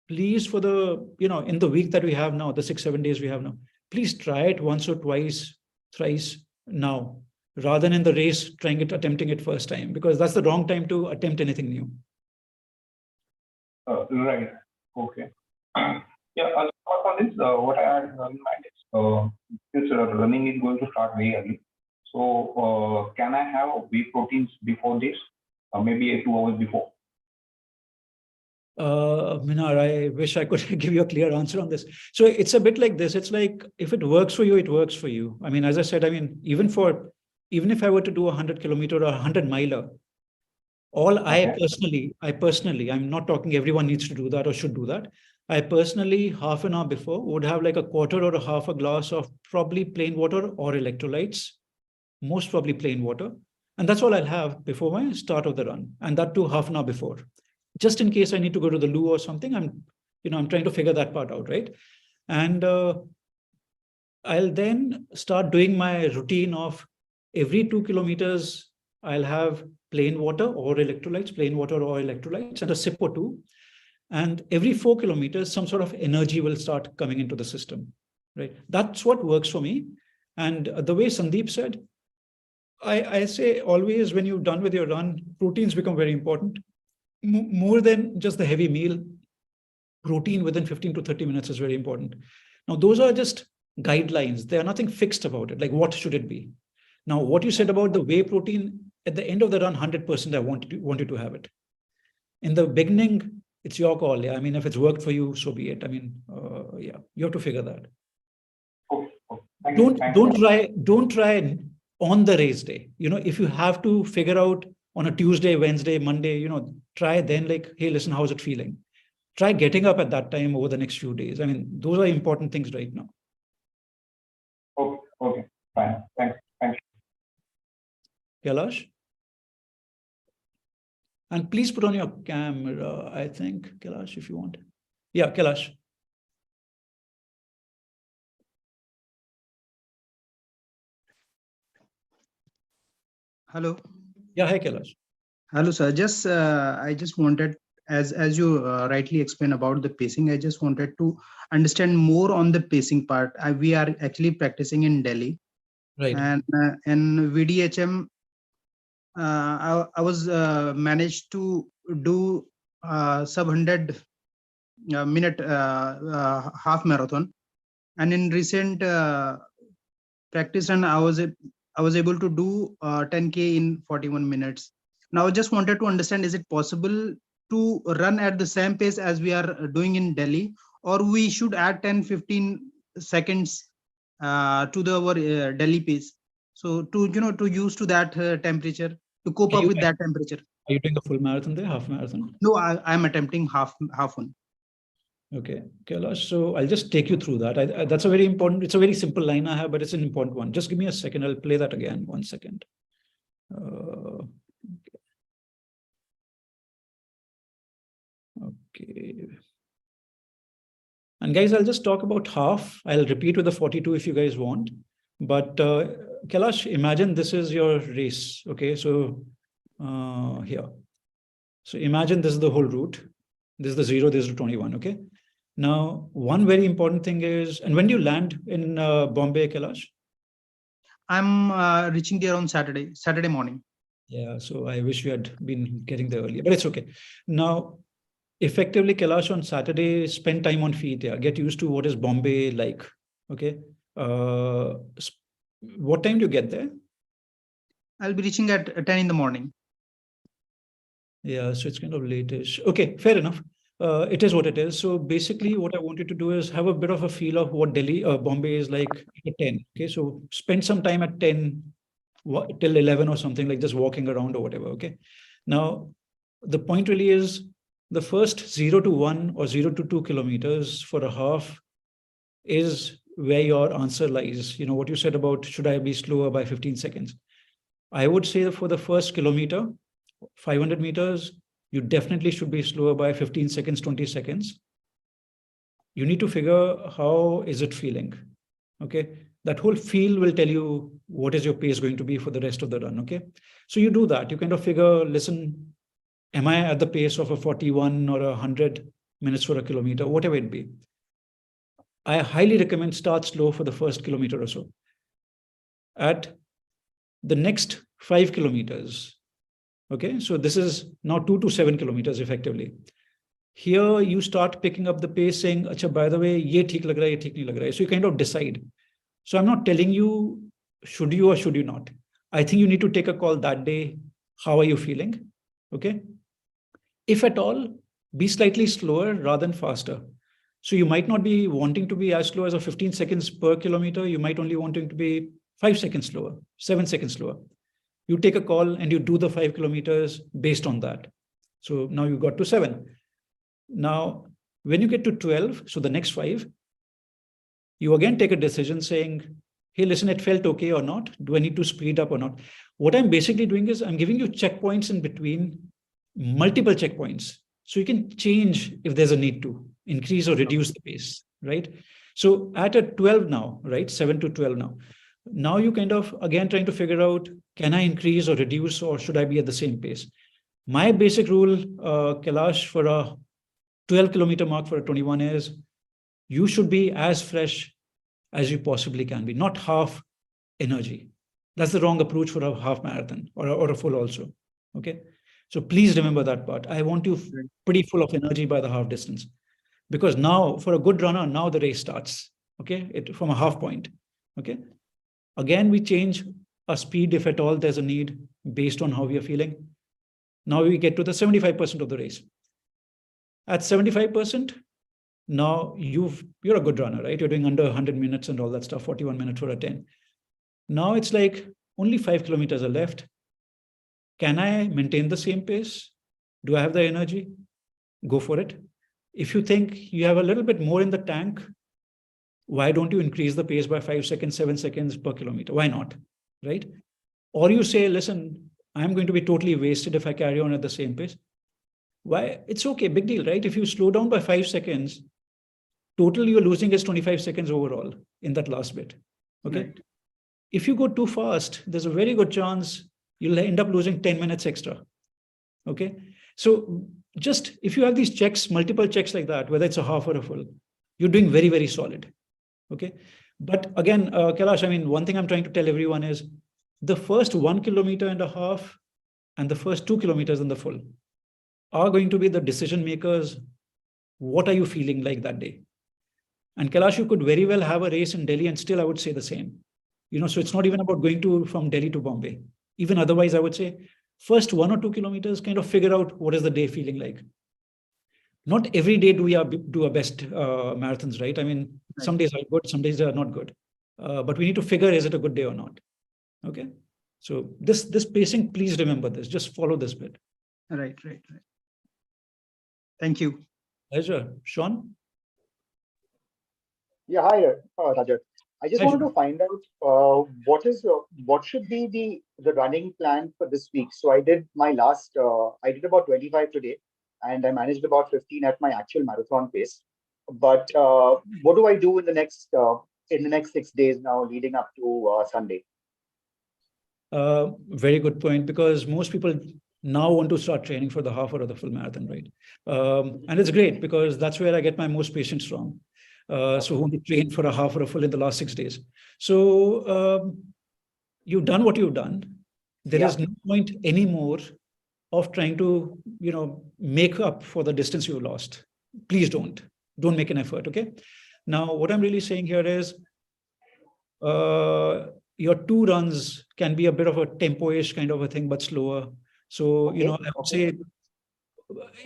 please for the, in the week that we have now, the 6-7 days we have now, please try it once or twice, thrice now, rather than in the race attempting it first time, because that's the wrong time to attempt anything new. Right. Okay. Yeah. Apart from this, what I had in mind is since running is going to start very early, so can I have whey proteins before this, maybe 2 hours before? Minar, I wish I could give you a clear answer on this. So it's a bit like this. It's like, if it works for you, it works for you. I mean, as I said, I mean, even if I were to do 100-kilometer or 100-miler, I personally, I'm not talking everyone needs to do that or should do that. I personally, half an hour before, would have like a quarter or a half a glass of probably plain water or electrolytes, most probably plain water. And that's all I'll have before my start of the run. And that too, half an hour before. Just in case I need to go to the loo or something, I'm trying to figure that part out, right? And I'll then start doing my routine of every 2 kilometers, I'll have plain water or electrolytes, and a sip or two. And every 4 kilometers, some sort of energy will start coming into the system, right? That's what works for me. And the way Sandeep said, I say always when you're done with your run, proteins become very important. More than just the heavy meal, protein within 15 to 30 minutes is very important. Now, those are just guidelines. There's nothing fixed about it. Like, what should it be? Now, what you said about the whey protein, at the end of the run, 100% I wanted to have it. In the beginning, it's your call. Yeah, I mean, if it's worked for you, so be it. I mean, yeah, you have to figure that. Don't try on the race day. If you have to figure out on a Tuesday, Wednesday, Monday, try then like, hey, listen, how's it feeling? Try getting up at that time over the next few days. I mean, those are important things right now. Okay, fine. Thanks. Kailash? And please put on your camera, I think, Kailash, if you want. Yeah, Kailash. Hello. Yeah, hi, Kailash. Hello, sir. I just wanted, as you rightly explained about the pacing, I just wanted to understand more on the pacing part. We are actually practicing in Delhi, right? And in VDHM, I was managed to do sub 100-minute half marathon, and in recent practice run, I was able to do 10K in 41 minutes. Now, I just wanted to understand, is it possible to run at the same pace as we are doing in Delhi, or we should add 10-15 seconds to our Delhi pace? So to use to that temperature, to cope up with that temperature. Are you doing a full marathon there, half marathon? No, I'm attempting half one. Okay, Kailash. So I'll just take you through that. That's a very important, it's a very simple line I have, but it's an important one. Just give me a second. I'll play that again. 1 second. Okay. And guys, I'll just talk about half. I'll repeat with the 42 if you guys want. But Kailash, imagine this is your race. Okay, so here. So imagine this is the whole route. This is the 0, this is the 21. Okay. Now, one very important thing is, and when do you land in Bombay, Kailash? I'm reaching there on Saturday morning. Yeah, so I wish we had been getting there earlier, but it's okay. Now, effectively, Kailash, on Saturday, spend time on feet. Yeah, get used to what is Bombay like. Okay. What time do you get there? I'll be reaching at 10 in the morning. Yeah, so it's kind of late-ish. Okay, fair enough. It is what it is. So basically what I wanted to do is have a bit of a feel of what Bombay is like at 10. Okay, so spend some time at 10 till 11 or something, like just walking around or whatever. Okay. Now, the point really is the first 0 to 1 or 0 to 2 kilometers for a half is where your answer lies. You know, what you said about should I be slower by 15 seconds? I would say that for the first kilometer, 500 meters, you definitely should be slower by 15 seconds, 20 seconds. You need to figure how is it feeling, okay? That whole feel will tell you what is your pace going to be for the rest of the run, okay? So you do that. You kind of figure, listen, am I at the pace of a 41 or 100 minutes for a kilometer, whatever it be? I highly recommend start slow for the first kilometer or so. At the next 5 kilometers, okay? So this is now 2 to 7 kilometers effectively. Here you start picking up the pace saying, Acha, by the way, ye theek lag raha hai, ye theek nahi lag raha hai. So you kind of decide. So I'm not telling you, should you or should you not? I think you need to take a call that day. How are you feeling? Okay. If at all, be slightly slower rather than faster. So you might not be wanting to be as slow as a 15 seconds per kilometer. You might only wanting to be 5 seconds slower, 7 seconds slower. You take a call and you do the 5 kilometers based on that. So now you got to 7. Now, when you get to 12, so the next 5, you again take a decision saying, hey, listen, it felt okay or not? Do I need to speed up or not? What I'm basically doing is I'm giving you checkpoints in between, multiple checkpoints. So you can change if there's a need to increase or reduce the pace, right? So at a 12 now, right? 7 to 12 now. Now you kind of, again, trying to figure out, can I increase or reduce, or should I be at the same pace? My basic rule, Kailash, for a 12-kilometer mark for a 21 is you should be as fresh as you possibly can be, not half energy. That's the wrong approach for a half marathon or a full also. Okay. So please remember that part. I want you pretty full of energy by the half distance, because now for a good runner, now the race starts. Okay. From a half point. Okay. Again, we change our speed if at all there's a need based on how we are feeling. Now we get to the 75% of the race. At 75%, now you're a good runner, right? You're doing under 100 minutes and all that stuff, 41 minutes for a 10. Now it's like only 5 kilometers are left. Can I maintain the same pace? Do I have the energy? Go for it. If you think you have a little bit more in the tank, why don't you increase the pace by 5 seconds, 7 seconds per kilometer? Why not, right? Or you say, listen, I'm going to be totally wasted if I carry on at the same pace. Why? It's okay, big deal, right? If you slow down by 5 seconds, total you're losing is 25 seconds overall in that last bit, okay? Right. If you go too fast, there's a very good chance you'll end up losing 10 minutes extra, okay? So just, if you have these checks, multiple checks like that, whether it's a half or a full, you're doing very, very solid, okay? But again, Kailash, I mean, one thing I'm trying to tell everyone is the first 1.5 kilometers and the first 2 kilometers in the full are going to be the decision makers. What are you feeling like that day? And Kailash, you could very well have a race in Delhi and still I would say the same. You know, so it's not even about going from Delhi to Bombay. Even otherwise, I would say first 1 or 2 kilometers, kind of figure out what is the day feeling like. Not every day do we do our best marathons, right? I mean, right. Some days are good, some days are not good. But we need to figure, is it a good day or not? Okay. So this pacing, please remember this, just follow this bit. Right. Thank you. Pleasure. Sean? Yeah, hi, Rajat. I just wanted to find out what should be the running plan for this week. So I did my I did about 25 today, and I managed about 15 at my actual marathon pace. But what do I do in the next 6 days now, leading up to Sunday? Very good point, because most people now want to start training for the half or the full marathon, right? And it's great because that's where I get my most patients from. So who train for a half or a full in the last 6 days. So you've done what you've done. There is no point anymore of trying to, make up for the distance you lost. Please don't make an effort. Okay. Now, what I'm really saying here is your 2 runs can be a bit of a tempo-ish kind of a thing, but slower. So, I would say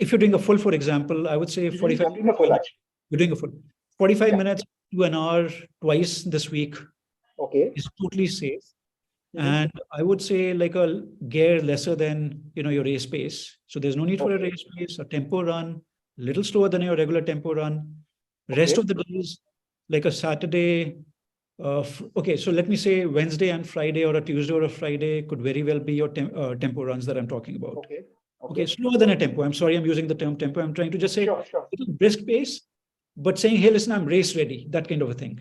if you're doing a full, for example, I would say 45. I'm doing a full, actually. You're doing a full. 45 minutes to an hour twice this week is totally safe. And I would say like a gear lesser than, your race pace. So there's no need for a race pace, a tempo run, little slower than your regular tempo run. Rest of the days, like a Saturday. Okay, so let me say Wednesday and Friday, or a Tuesday or a Friday could very well be your tempo runs that I'm talking about. Okay. Okay, slower than a tempo. I'm sorry, I'm using the term tempo. I'm trying to just say Sure. little brisk pace, but saying, hey, listen, I'm race ready, that kind of a thing.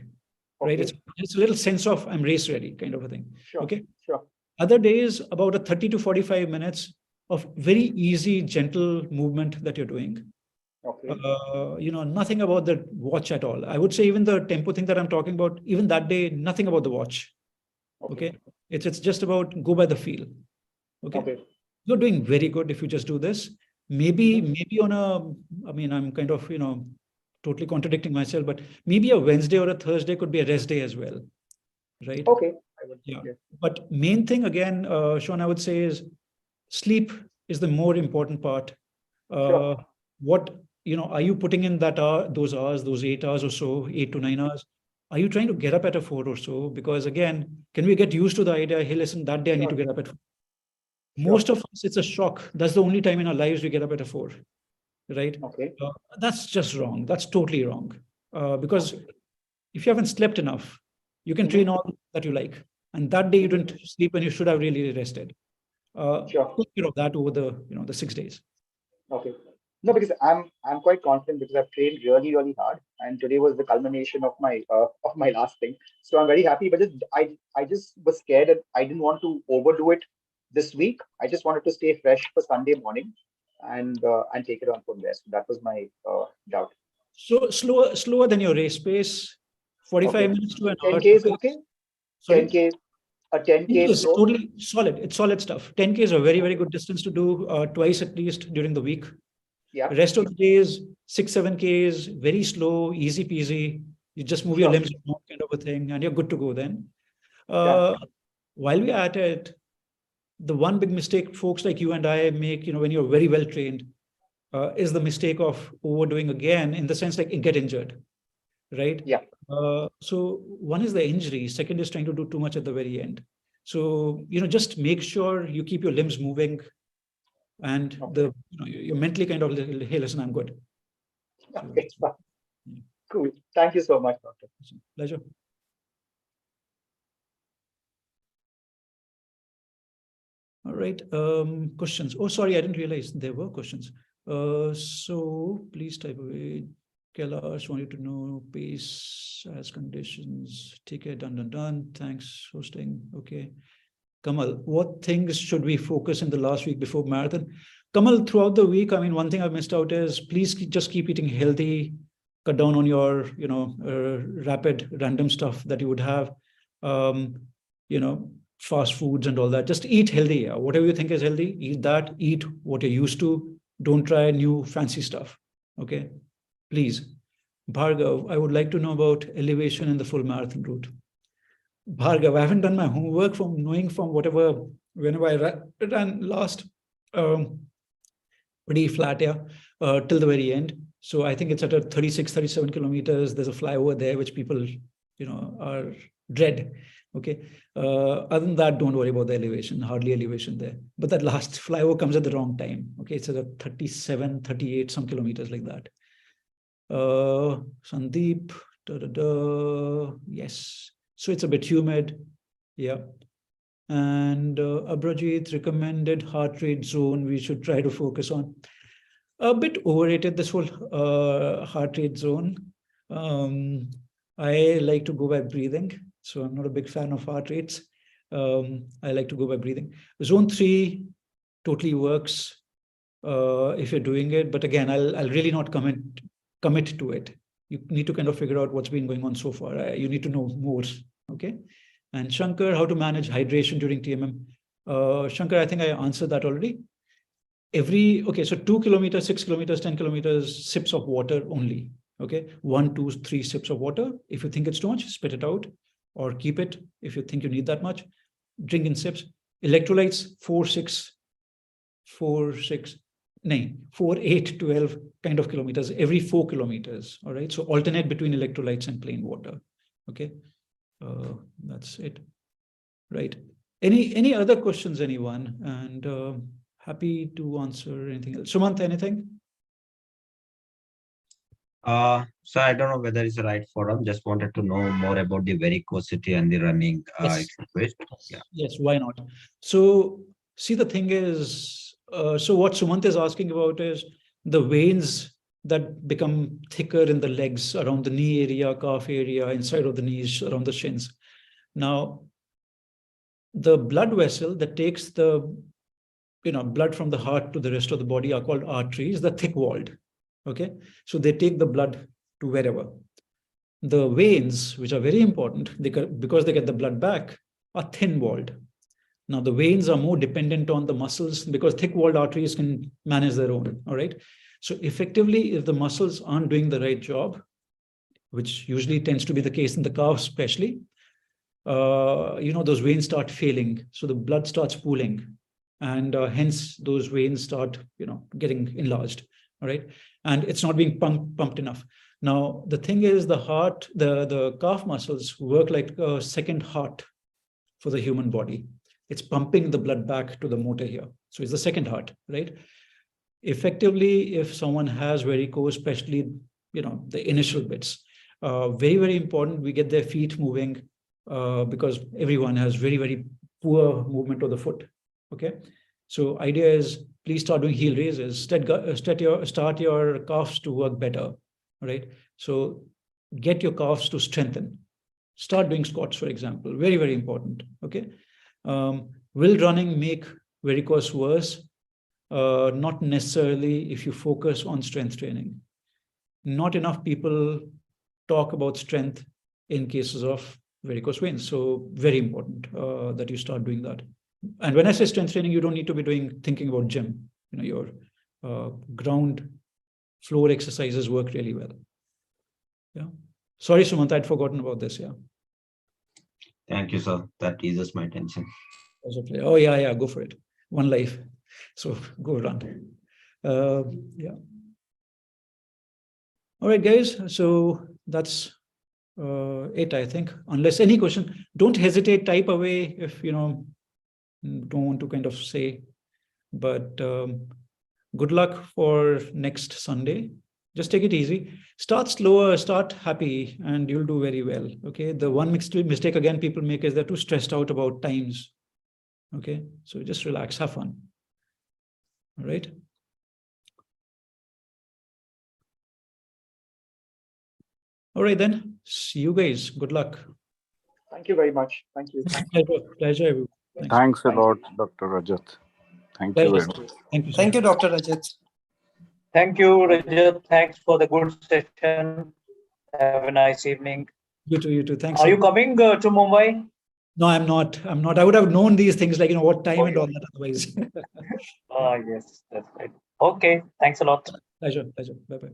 Right? Okay. It's a little sense of I'm race ready kind of a thing. Sure. Okay. Sure. Other days, about a 30 to 45 minutes of very easy, gentle movement that you're doing. Okay. Nothing about the watch at all. I would say even the tempo thing that I'm talking about, even that day, nothing about the watch. Okay. It's just about go by the feel. Okay. You're doing very good if you just do this. Maybe on I'm kind of, totally contradicting myself, but maybe a Wednesday or a Thursday could be a rest day as well. Right. Okay. Yeah. But main thing again, Sean, I would say is sleep is the more important part. What, are you putting in that hour, those hours, those 8 hours or so, 8 to 9 hours? Are you trying to get up at a 4 or so? Because again, can we get used to the idea, hey, listen, that day I need to get up at 4. Most of us, it's a shock. That's the only time in our lives we get up at a 4, right? Okay. That's just wrong. That's totally wrong. Because if you haven't slept enough, you can train all that you like. And that day you didn't sleep and you should have really rested. Take care of that over the 6 days. Okay. No, because I'm quite confident because I've trained really, really hard, and today was the culmination of my last thing. So I'm very happy. But I just was scared that I didn't want to overdo it this week. I just wanted to stay fresh for Sunday morning, and take it on from there. So that was my doubt. So slower than your race pace, 45 minutes to an hour. 10K is okay. Sorry? 10K. A 10K is slow. totally solid. It's solid stuff. 10K is a very, very good distance to do twice at least during the week. Yeah. The rest of the days, 6-7K is very slow, easy peasy. You just move your limbs, kind of a thing, and you're good to go then. While we're at it, the one big mistake folks like you and I make, when you're very well trained, is the mistake of overdoing again, in the sense like get injured, right? Yeah. So one is the injury. Second is trying to do too much at the very end. So, just make sure you keep your limbs moving, and you're mentally kind of, hey, listen, I'm good. Okay. Cool. Thank you so much, Doctor. Pleasure. All right. Questions. Oh, sorry, I didn't realize there were questions. So please type away. Kailash wanted to know pace as conditions. Ticket done. Thanks hosting. Okay. Kamal, what things should we focus in the last week before marathon? Kamal, throughout the week, one thing I've missed out is please just keep eating healthy, cut down on your, rapid random stuff that you would have, fast foods and all that. Just eat healthy. Yeah. Whatever you think is healthy, eat that, eat what you're used to. Don't try new fancy stuff. Okay. Please. Bhargav, I would like to know about elevation in the full marathon route. Bhargav, I haven't done my homework from knowing from whenever I ran last, pretty flat, till the very end. So I think it's at a 36, 37 kilometers. There's a flyover there, which people, are dread. Okay. Other than that, don't worry about the elevation, hardly elevation there. But that last flyover comes at the wrong time. Okay. It's at a 37, 38, some kilometers like that. Sandeep, yes. So it's a bit humid. Yeah. And Abrajit recommended heart rate zone we should try to focus on. A bit overrated, this whole heart rate zone. I like to go by breathing. So I'm not a big fan of heart rates. I like to go by breathing. Zone 3 totally works if you're doing it. But again, I'll really not commit to it. You need to kind of figure out what's been going on so far. You need to know more. Okay. And Shankar, how to manage hydration during TMM. Shankar, I think I answered that already. So 2 kilometers, 6 kilometers, 10 kilometers, sips of water only. Okay. 1, 2, 3 sips of water. If you think it's too much, spit it out or keep it. If you think you need that much, drink in sips. Electrolytes, 4, 8, 12 kind of kilometers, every 4 kilometers. All right. So alternate between electrolytes and plain water. Okay. That's it. Right. Any other questions, anyone? And happy to answer anything else. Sumant, anything? So I don't know whether it's the right forum. Just wanted to know more about the varicosity and the running Yes. exercise. Yeah. Yes, why not? So, see, the thing is, so what Sumant is asking about is the veins that become thicker in the legs, around the knee area, calf area, inside of the knees, around the shins. Now, the blood vessel that takes the blood from the heart to the rest of the body are called arteries, the thick walled. Okay, so they take the blood to wherever. The veins, which are very important, because they get the blood back, are thin walled. Now, the veins are more dependent on the muscles because thick walled arteries can manage their own. All right. So, effectively, if the muscles aren't doing the right job, which usually tends to be the case in the calf, especially, those veins start failing. So, the blood starts pooling. And hence, those veins start, getting enlarged. All right. And it's not being pumped enough. Now, the thing is, the heart, the calf muscles work like a second heart for the human body. It's pumping the blood back to the motor here. So it's the second heart, right? Effectively, if someone has varicose, especially, the initial bits, very, very important, we get their feet moving because everyone has very, very poor movement of the foot, okay? So idea is, please start doing heel raises, start your calves to work better, right? So get your calves to strengthen. Start doing squats, for example, very, very important, okay? Will running make varicose worse? Not necessarily if you focus on strength training. Not enough people talk about strength in cases of varicose veins. So very important that you start doing that. And when I say strength training, you don't need to be thinking about gym. Your ground floor exercises work really well. Yeah. Sorry, Sumant, I'd forgotten about this. Yeah. Thank you, sir. That eases my tension. Oh, yeah, go for it. One life. So go run. Yeah. All right, guys. So that's it, I think. Unless any question, don't hesitate, type away if don't want to kind of say. But good luck for next Sunday. Just take it easy. Start slower, start happy, and you'll do very well. Okay. The one mistake again people make is they're too stressed out about times. Okay. So just relax, have fun. All right. All right, then. See you guys. Good luck. Thank you very much. Thank you. Pleasure, everyone. Thanks a lot, Dr. Rajat. Thank you very much. Thank you. Thank you, Dr. Rajat. Thank you, Rajat. Thanks for the good session. Have a nice evening. You too. Thanks. Are you coming to Mumbai? No, I'm not. I would have known these things, like, what time and all that otherwise. Yes, that's right. Okay. Thanks a lot. Pleasure. Bye-bye.